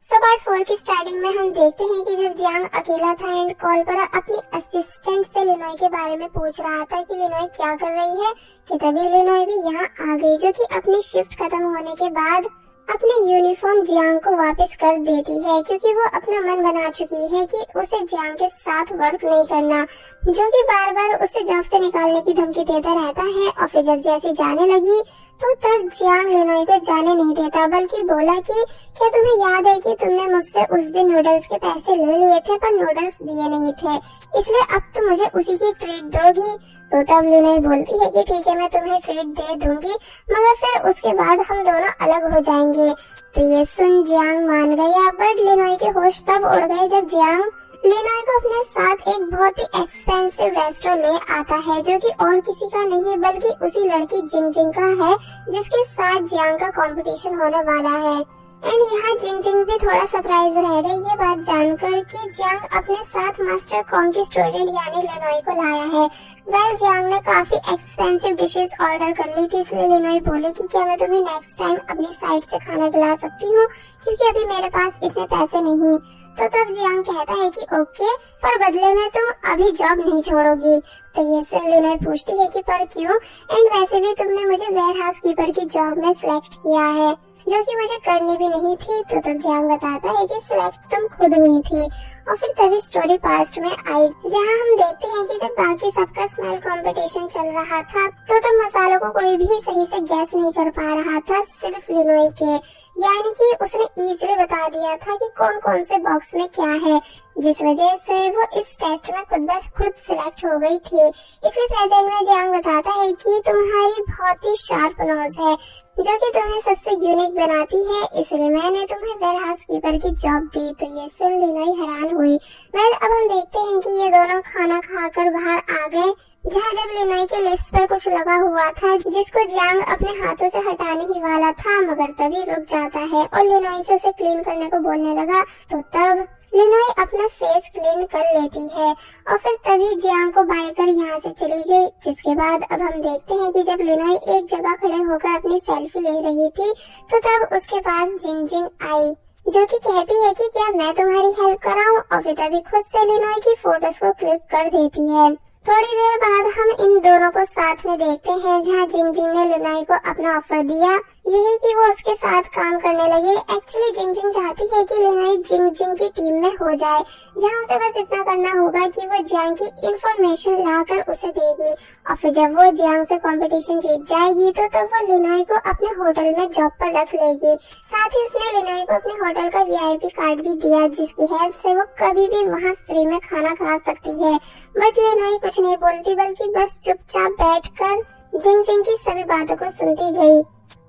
Part 4 की starting में हम देखते हैं कि जब जियांग अकेला था एंड कॉल पर अपनी असिस्टेंट से लिनोई के बारे में पूछ रहा था कि लिनोई क्या कर रही है कि तभी लिनोई भी यहाँ आ गई, जो कि अपनी शिफ्ट खत्म होने के बाद अपने यूनिफॉर्म जियांग को वापस कर देती है, क्योंकि वो अपना मन बना चुकी है कि उसे जियांग के साथ वर्क नहीं करना, जो कि बार बार उसे जॉब से निकालने की धमकी देता रहता है। और फिर जब जैसे जाने लगी तो तब जियांग लिनोई को जाने नहीं देता, बल्कि बोला कि क्या तुम्हें याद है कि तुमने मुझसे उस दिन नूडल्स के पैसे ले लिए थे पर नूडल्स दिए नहीं थे, इसलिए अब तुम मुझे उसी की ट्रीट दोगी। तो तब लिनोई बोलती है कि ठीक है, मैं तुम्हें ट्रीट दे दूंगी, मगर फिर उसके बाद हम दोनों अलग हो जाएंगे। तो ये सुन जियांग मान गया, बट लिनोई के होश तब उड़ गए जब जियांग लिनोई को अपने साथ एक बहुत ही एक्सपेंसिव रेस्टोरेंट ले आता है, जो कि और किसी का नहीं बल्कि उसी लड़की जिंग जिंग का है, जिसके साथ जियांग का कंपटीशन होने वाला है। एंड यहाँ जिंग जिंग भी थोड़ा सरप्राइज रह गई ये बात जानकर कि जियांग अपने साथ मास्टर कॉन्ग की स्टूडेंट यानी लिनोई को लाया है। वेल जियांग ने काफी एक्सपेंसिव डिशेस ऑर्डर कर ली थी, इसलिए लिनोई बोले कि क्या मैं तुम्हें नेक्स्ट टाइम अपनी साइड से खाना खिला सकती हूँ, क्योंकि अभी मेरे पास इतने पैसे नहीं। तो तब जियांग कहता है कि ओके, पर बदले में तुम अभी जॉब नहीं छोड़ोगी। तो ये सुन लिनोई पूछती है कि पर क्यों, एंड वैसे भी तुमने मुझे वेयर हाउस कीपर की जॉब में सिलेक्ट किया है, जो कि मुझे करनी भी नहीं थी। तो तब जियांग बताता है कि सिलेक्ट तुम खुद हुई थी। और फिर तभी स्टोरी पास्ट में आई, जहां हम देखते हैं कि जब बाकी सबका स्मेल कंपटीशन चल रहा था तो तब मसालों को कोई भी सही से गैस नहीं कर पा रहा था, सिर्फ लिनोई के, यानी कि उसने इजीली बता दिया था कि कौन कौन से बॉक्स में क्या है, जिस वजह से वो इस टेस्ट में खुद सिलेक्ट हो गई थी। इसलिए प्रेजेंट में जियांग बताता है कि तुम्हारी बहुत ही शार्प नोज है, जो कि तुम्हें सबसे यूनिक बनाती है, इसलिए मैंने तुम्हें वेयर हाउस कीपर की जॉब दी। तो ये सुन लिनोई हैरान हुई। वेल अब हम देखते हैं कि ये दोनों खाना खाकर बाहर आ गए, जहाँ जब लिनोई के लिप्स पर कुछ लगा हुआ था, जिसको जियांग अपने हाथों से हटाने ही वाला था, मगर तभी रुक जाता है और लिनोई से उसे क्लीन करने को बोलने लगा। तो तब लिनोई अपना फेस क्लीन कर लेती है और फिर तभी जियांग को बाय कर यहाँ से चली गई। जिसके बाद अब हम देखते हैं कि जब लिनोई एक जगह खड़े होकर अपनी सेल्फी ले रही थी तो तब उसके पास जिंग जिंग आई, जो कि कहती है कि क्या मैं तुम्हारी हेल्प कराऊं, और फिर तभी खुद से लिनोई की फोटोज को क्लिक कर देती है। थोड़ी देर बाद हम इन दोनों को साथ में देखते हैं, जहाँ जिंग जिंग ने लिनोई को अपना ऑफर दिया, यही कि वो उसके साथ काम करने लगे। एक्चुअली जिंग जिंग चाहती है कि लिनोई जिंग जिंग की टीम में हो जाए, जहाँ उसे बस इतना करना होगा कि वो जियांग की इंफॉर्मेशन लाकर उसे देगी, और फिर जब वो जियांग से कंपटीशन जीत जाएगी तो तब वो लिनोई को अपने होटल में जॉब पर रख लेगी। साथ ही उसने लिनोई को अपने होटल का VIP कार्ड भी दिया, जिसकी हेल्प से वो कभी भी वहाँ फ्री में खाना खा सकती है। बट लिनोई कुछ नहीं बोलती, बल्कि बस चुपचाप बैठकर जिंग जिंग की सभी बातों को सुनती गई।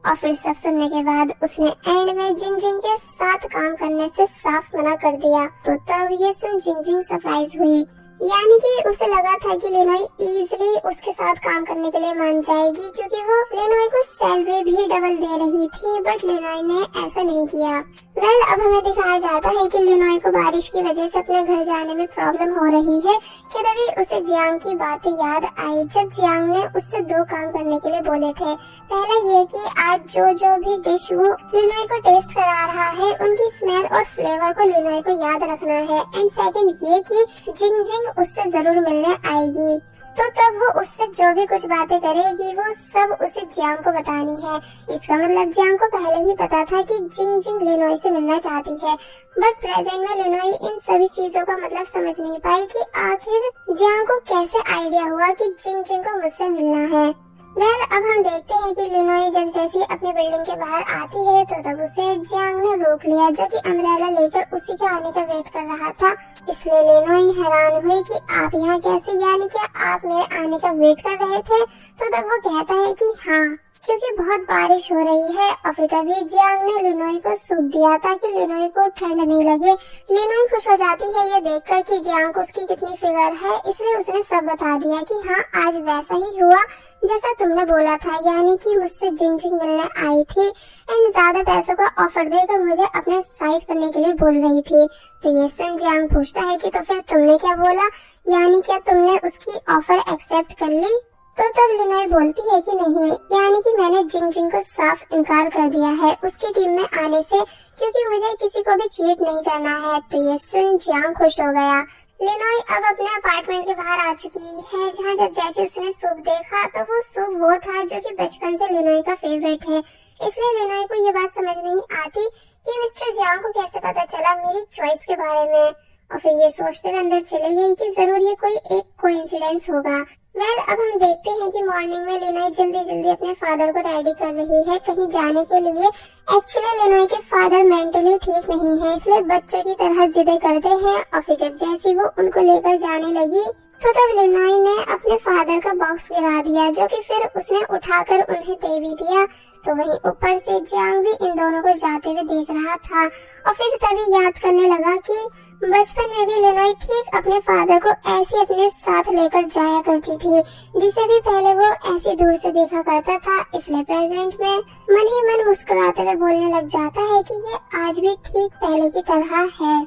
और फिर सब सुनने के बाद उसने एंड में जिंग जिंग के साथ काम करने से साफ मना कर दिया। तो तब ये सुन जिंग जिंग सरप्राइज हुई, यानी कि उसे लगा था कि लिनोई इजीली उसके साथ काम करने के लिए मान जाएगी, क्योंकि वो लिनोई को सैलरी भी डबल दे रही थी, बट लिनोई ने ऐसा नहीं किया। वेल अब हमें दिखाया जाता है कि लिनोई को बारिश की वजह से अपने घर जाने में प्रॉब्लम हो रही है कि तभी उसे जियांग की बातें याद आई, जब जियांग ने उससे 2 काम करने के लिए बोले थे। पहला ये कि आज जो भी डिश वो लिनोई को टेस्ट करा रहा है, उनकी स्मेल और फ्लेवर को लिनोई को याद रखना है, एंड सेकंड ये कि जिंग जिंग उससे जरूर मिलने आएगी, तो तब वो उससे जो भी कुछ बातें करेगी वो सब उसे जियांग को बतानी है। इसका मतलब जियांग को पहले ही पता था कि जिंग जिंग लिनोई से मिलना चाहती है, बट प्रेजेंट में लिनोई इन सभी चीजों का मतलब समझ नहीं पाई कि आखिर जियांग को कैसे आइडिया हुआ कि जिंग जिंग को मुझसे मिलना है। वेल अब हम देखते हैं कि लिनोई जब जैसी अपनी बिल्डिंग के बाहर आती है तो तब उसे जियांग ने रोक लिया, जो कि अम्ब्रेला लेकर उसी के आने का वेट कर रहा था। इसलिए लिनोई हैरान हुई कि आप यहाँ कैसे, यानी कि आप मेरे आने का वेट कर रहे थे। तो तब वो कहता है कि हाँ, क्योंकि बहुत बारिश हो रही है। और फिर तभी जियांग ने लिनोई को सूप दिया ताकि लिनोई को ठंड नहीं लगे। लिनोई खुश हो जाती है ये देखकर कि जियांग को उसकी कितनी फिक्र है, इसलिए उसने सब बता दिया कि हाँ आज वैसा ही हुआ जैसा तुमने बोला था, यानी कि मुझसे जिंग जिंग मिलने आई थी एंड ज्यादा पैसों का ऑफर देकर मुझे अपने साइड करने के लिए बोल रही थी। तो ये सुन जियांग पूछता है कि तो फिर तुमने क्या बोला, यानी क्या तुमने उसकी ऑफर एक्सेप्ट कर ली। तो तब लिनोय बोलती है कि नहीं, यानी कि मैंने जिंग जिंग को साफ इनकार कर दिया है उसकी टीम में आने से, क्योंकि मुझे किसी को भी चीट नहीं करना है। तो ये सुन जियांग खुश हो गया। लिनोय अब अपने अपार्टमेंट के बाहर आ चुकी है, जहाँ जब जैसे उसने सूप देखा तो वो सूप वो था जो कि बचपन से लिनोय का फेवरेट है। इसलिए लिनोय को ये बात समझ नहीं आती कि मिस्टर जियांग को कैसे पता चला मेरी चॉइस के बारे में, और फिर ये सोचते हुए अंदर चले गई कि जरूर ये कोई एक कोइंसिडेंस होगा। अब हम देखते हैं कि मॉर्निंग में लिनोय जल्दी जल्दी अपने फादर को रेडी कर रही है कहीं जाने के लिए। एक्चुअली लिनोय के फादर मेंटली ठीक नहीं है, इसलिए बच्चों की तरह जिद करते हैं, और फिर जब जैसी वो उनको लेकर जाने लगी तो तब लिनोय ने अपने फादर का बॉक्स गिरा दिया, जो कि फिर उसने उठाकर उन्हें दे भी दिया। तो वहीं ऊपर से जियांग भी इन दोनों को जाते हुए देख रहा था, और फिर तभी याद करने लगा कि बचपन में भी लिनोय ठीक अपने फादर को ऐसे अपने साथ लेकर जाया करती थी, जिसे भी पहले वो ऐसी दूर से देखा करता था। इसलिए प्रेजेंट में मन ही मन मुस्कुराते हुए बोलने लग जाता है कि ये आज भी ठीक पहले की तरह है।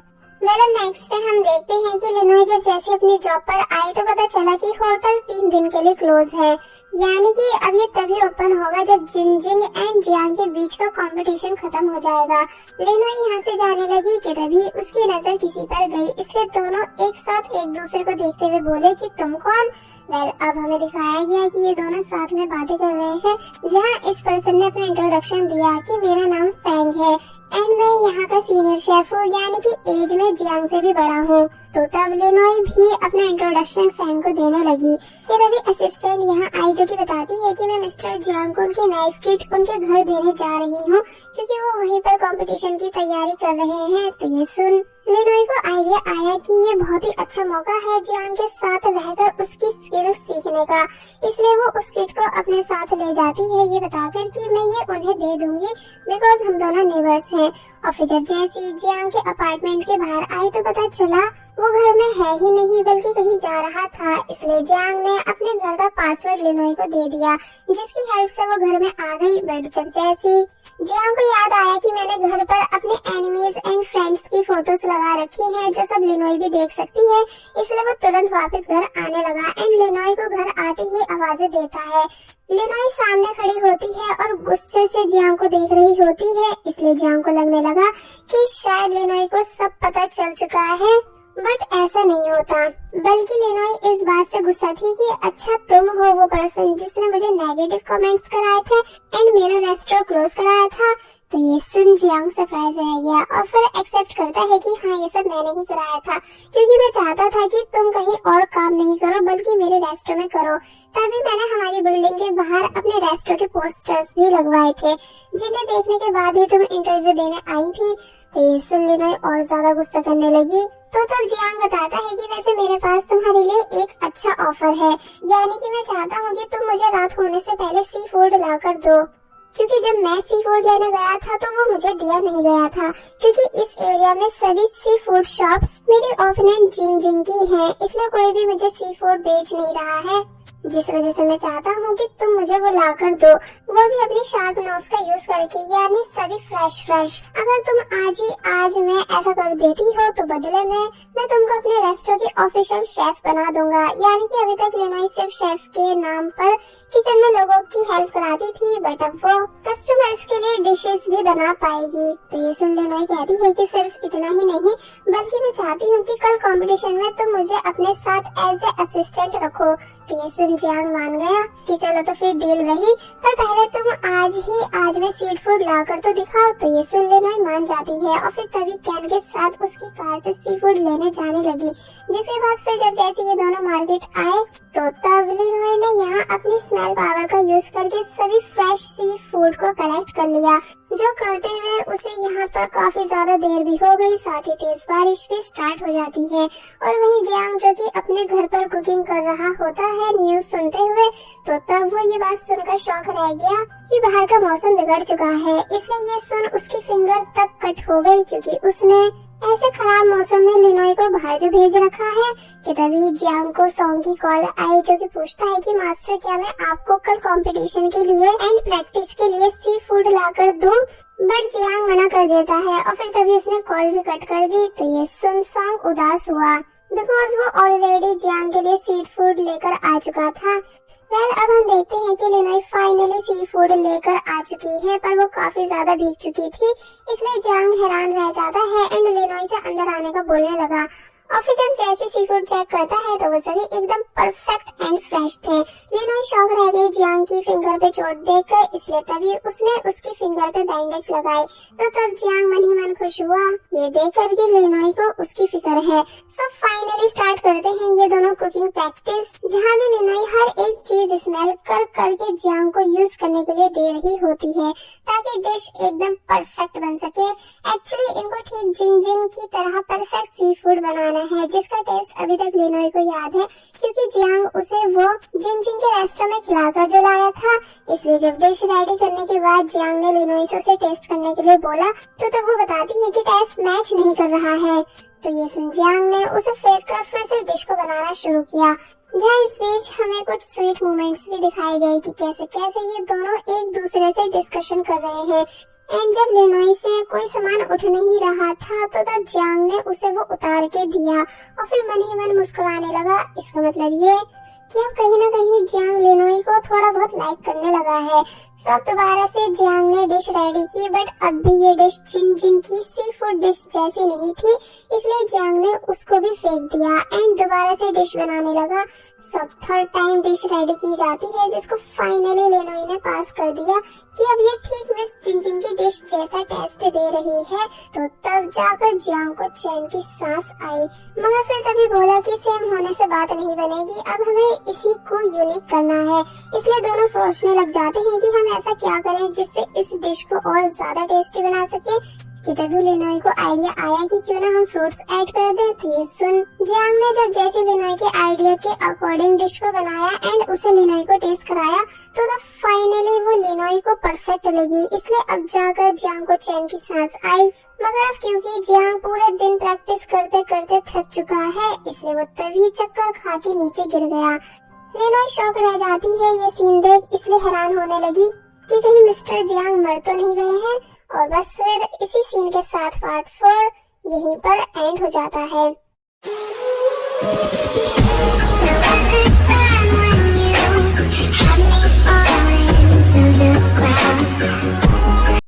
अब नेक्स्ट डे हम देखते हैं कि लिनोय जब जैसे अपनी जॉब पर आई तो पता चला कि होटल 3 दिन के लिए क्लोज है, यानी कि अब ये तभी ओपन होगा जब जिंग जिंग एंड जियांग के बीच का कंपटीशन खत्म हो जाएगा। लिनोय यहाँ से जाने लगी कि तभी उसकी नजर किसी पर गई, इसलिए दोनों एक साथ एक दूसरे को देखते हुए बोले कि तुम कौन। अब हमें दिखाया गया कि ये दोनों साथ में बातें कर रहे हैं, जहाँ इस पर्सन ने अपना इंट्रोडक्शन दिया कि मेरा नाम फैंग है एंड मैं यहाँ का सीनियर शेफ हूँ, यानी कि एज में जियांग से भी बड़ा हूँ। तो तब लिनोय भी अपना इंट्रोडक्शन फैंग को देने लगी कि तभी असिस्टेंट यहाँ आई, जो कि बताती है कि मैं मिस्टर जियांग को उनकी नाइफ किट उनके घर देने जा रही हूँ, क्योंकि वो वहीं पर कंपटीशन की तैयारी कर रहे हैं। तो ये सुन लिनोय को आइडिया आया कि ये बहुत ही अच्छा मौका है जियांग के साथ रहकर उसकी स्किल सीखने का, इसलिए वो उस किट को अपने साथ ले जाती है, ये बताकर कि मैं ये उन्हें दे दूंगी बिकॉज हम दोनों नेबर्स हैं। और फिर जब जैसे जियांग के अपार्टमेंट के बाहर आई तो पता चला वो घर में है ही नहीं बल्कि कहीं जा रहा था, इसलिए जियांग ने अपने घर का पासवर्ड लिनोय को दे दिया, जिसकी हेल्प से वो घर में आ गई। बट जब जैसे जियांग को याद आया कि मैंने घर पर अपने एनिमीज एंड फ्रेंड्स की फोटोज लगा रखी है जो सब लिनोय भी देख सकती है, इसलिए वो तुरंत वापस घर आने लगा एंड लिनोय को घर आते ही आवाजें देता है। लिनोय सामने खड़ी होती है और गुस्से से जियांग को देख रही होती है, इसलिए जियांग को लगने लगा कि शायद लिनोय को सब पता चल चुका है, बट ऐसा नहीं होता, बल्कि लिनोय इस बात से गुस्सा थी कि अच्छा तुम हो वो पर्सन जिसने मुझे नेगेटिव कमेंट्स कराए थे एंड मेरा रेस्टोरेंट क्लोज कराया था। तो ये सुन जियांग सरप्राइज रह गया और फिर एक्सेप्ट करता है कि हाँ ये सब मैंने ही कराया था, क्योंकि मैं चाहता था कि तुम कहीं और काम नहीं करो बल्कि मेरे रेस्टोरेंट में करो। तभी मैंने हमारी बिल्डिंग के बाहर अपने रेस्टोरेंट के पोस्टर्स भी लगवाए थे, जिन्हें देखने के बाद ही तुम इंटरव्यू देने आई थी। तो ये सुन लिनोय और ज्यादा गुस्सा करने लगी। तो तब जियांग बताता है कि वैसे मेरे पास तुम्हारे लिए एक अच्छा ऑफर है, यानी कि मैं चाहता हूँ कि तुम मुझे रात होने से पहले सी फूड ला कर दो, क्योंकि जब मैं सी फूड लेने गया था तो वो मुझे दिया नहीं गया था, क्योंकि इस एरिया में सभी सी फूड शॉप्स मेरे ओपोनेंट जिंग जिंग की हैं, इसलिए कोई भी मुझे सी फूड बेच नहीं रहा है, जिस वजह से मैं चाहता हूँ कि तुम मुझे वो ला कर दो, वो भी अपनी शार्प नोज का यूज करके, यानी सभी फ्रेश। अगर तुम आज में ऐसा कर देती हो तो बदले में मैं तुमको अपने रेस्टोरेंट की ऑफिशियल शेफ बना दूंगा, यानी कि अभी तक लिनोय सिर्फ शेफ के नाम पर किचन में लोगों की हेल्प कराती थी, बट अब वो कस्टमर्स के लिए डिशेस भी बना पाएगी। तो ये सुन लिनोय कहती है कि सिर्फ इतना ही नहीं बल्कि मैं चाहती हूँ कि कल कंपटीशन में तुम मुझे अपने साथ एज ए असिस्टेंट रखो। तो ये सुन जियांग मान गया कि चलो तो फिर डील रही, पर पहले तुम आज में सीड फूड ला कर तो दिखाओ। तो ये सुन लिनोय मान जाती है और फिर तभी कैन के साथ उसकी कार से सी फूड लेने जाने लगी, जिसके बाद फिर जब जैसे ये दोनों मार्केट आए तो तब लिनोय ने यहाँ अपनी स्मेल पावर का यूज करके सभी फ्रेश सी फूड को कलेक्ट कर लिया, जो करते हुए उसे यहाँ पर काफी ज्यादा देर भी हो गई, साथ ही तेज बारिश भी स्टार्ट हो जाती है। और वहीं जियांग जो कि अपने घर पर कुकिंग कर रहा होता है न्यूज सुनते हुए, तो तब वो ये बात सुनकर शॉक रह गया कि बाहर का मौसम बिगड़ चुका है, इसलिए ये सुन उसकी फिंगर तक कट हो गई, क्योंकि उसने ऐसे खराब मौसम में लिनोय को बाहर जो भेज रखा है। कि तभी जियांग को सॉन्ग की कॉल आई, जो कि पूछता है कि मास्टर क्या मैं आपको कल कंपटीशन के लिए एंड प्रैक्टिस के लिए सी फूड ला कर दूं, बट जियांग मना कर देता है और फिर तभी उसने कॉल भी कट कर दी। तो ये सुन सॉन्ग उदास हुआ। बिकॉज वो ऑलरेडी जियांग के लिए सी फूड लेकर आ चुका था। अब हम देखते हैं कि लिनोई फाइनली सी फूड लेकर आ चुकी है, पर वो काफी ज्यादा भीग चुकी थी, इसलिए जियांग हैरान रह जाता है एंड लिनोई से अंदर आने का बोलने लगा। और फिर जब जैसे सी फूड चेक करता है तो वो सभी एकदम परफेक्ट एंड फ्रेश थे। लिनोई शॉक रह गई जियांग की फिंगर पे चोट देखकर, इसलिए तभी उसने उसकी फिंगर पे बैंडेज लगाई। तो तब जियांग मन ही मन खुश हुआ ये देखकर कि लिनोई को उसकी फिक्र है। सो फाइनली स्टार्ट करते हैं ये दोनों कुकिंग प्रैक्टिस, जहाँ भी लिनोई हर एक चीज स्मेल कर करके जियांग को यूज करने के लिए दे रही होती है ताकि डिश एकदम परफेक्ट बन सके। एक्चुअली इनको ठीक जिन की तरह परफेक्ट सी फूड बनाना है, जिसका टेस्ट अभी तक लिनोई को याद है क्योंकि जियांग उसे वो जिन के रेस्टोरेंट में खिलाकर जो लाया था। इसलिए जब डिश रेडी करने के बाद जियांग ने लिनोई से उसे टेस्ट करने के लिए बोला तो वो बताती है कि टेस्ट मैच नहीं कर रहा है। तो ये सुन जियांग ने उसे फेंक कर फिर से डिश को बनाना शुरू किया। जहाँ इस बीच हमें कुछ स्वीट मोमेंट्स भी दिखाए गए कि कैसे कैसे ये दोनों एक दूसरे से डिस्कशन कर रहे हैं। एंड जब लिनोई से कोई सामान उठ नहीं रहा था तो तब जियांग ने उसे वो उतार के दिया और फिर मन ही मन मुस्कुराने लगा। इसका मतलब ये कि अब कहीं ना कहीं जियांग लिनोई को थोड़ा बहुत लाइक करने लगा है। सब दोबारा से जियांग ने डिश रेडी की, बट अब भी ये डिश जिन की सी फूड डिश जैसी नहीं थी, इसलिए जियांग ने उसको भी फेंक दिया एंड दोबारा से डिश बनाने लगा। सब थर्ड टाइम डिश रेडी की जाती है, जिसको फाइनली लिनोई ने पास कर दिया कि अब ये ठीक मिस जिन की डिश जैसा टेस्ट दे रही है। तो तब जाकर जियांग को चैन की सांस आई, मगर फिर तभी बोला कि सेम होने से बात नहीं बनेगी, अब हमें इसी को यूनिक करना है। इसलिए दोनों सोचने लग जाते हैं कि हम ऐसा क्या करें जिससे इस डिश को और ज्यादा टेस्टी बना सके। कि तभी लिनोई को आइडिया आया कि क्यों ना हम फ्रूट्स ऐड कर दें। तो ये सुन जियांग ने जब जैसे लिनोई के आइडिया के अकॉर्डिंग डिश को बनाया एंड उसे लिनोई को टेस्ट कराया तो फाइनली वो लिनोई को परफेक्ट लगी। इसलिए अब जाकर जियांग को चैन की सांस आई। मगर अब क्योंकि जियांग पूरे दिन प्रैक्टिस करते करते थक चुका है, इसलिए वो तभी चक्कर खा के नीचे गिर गया। लिनोई शॉक रह जाती है ये सीन देख, इसलिए हैरान होने लगी कि कहीं मिस्टर जियांग मर तो नहीं गए हैं। और बस फिर इसी सीन के साथ पार्ट 4 यहीं पर एंड हो जाता है।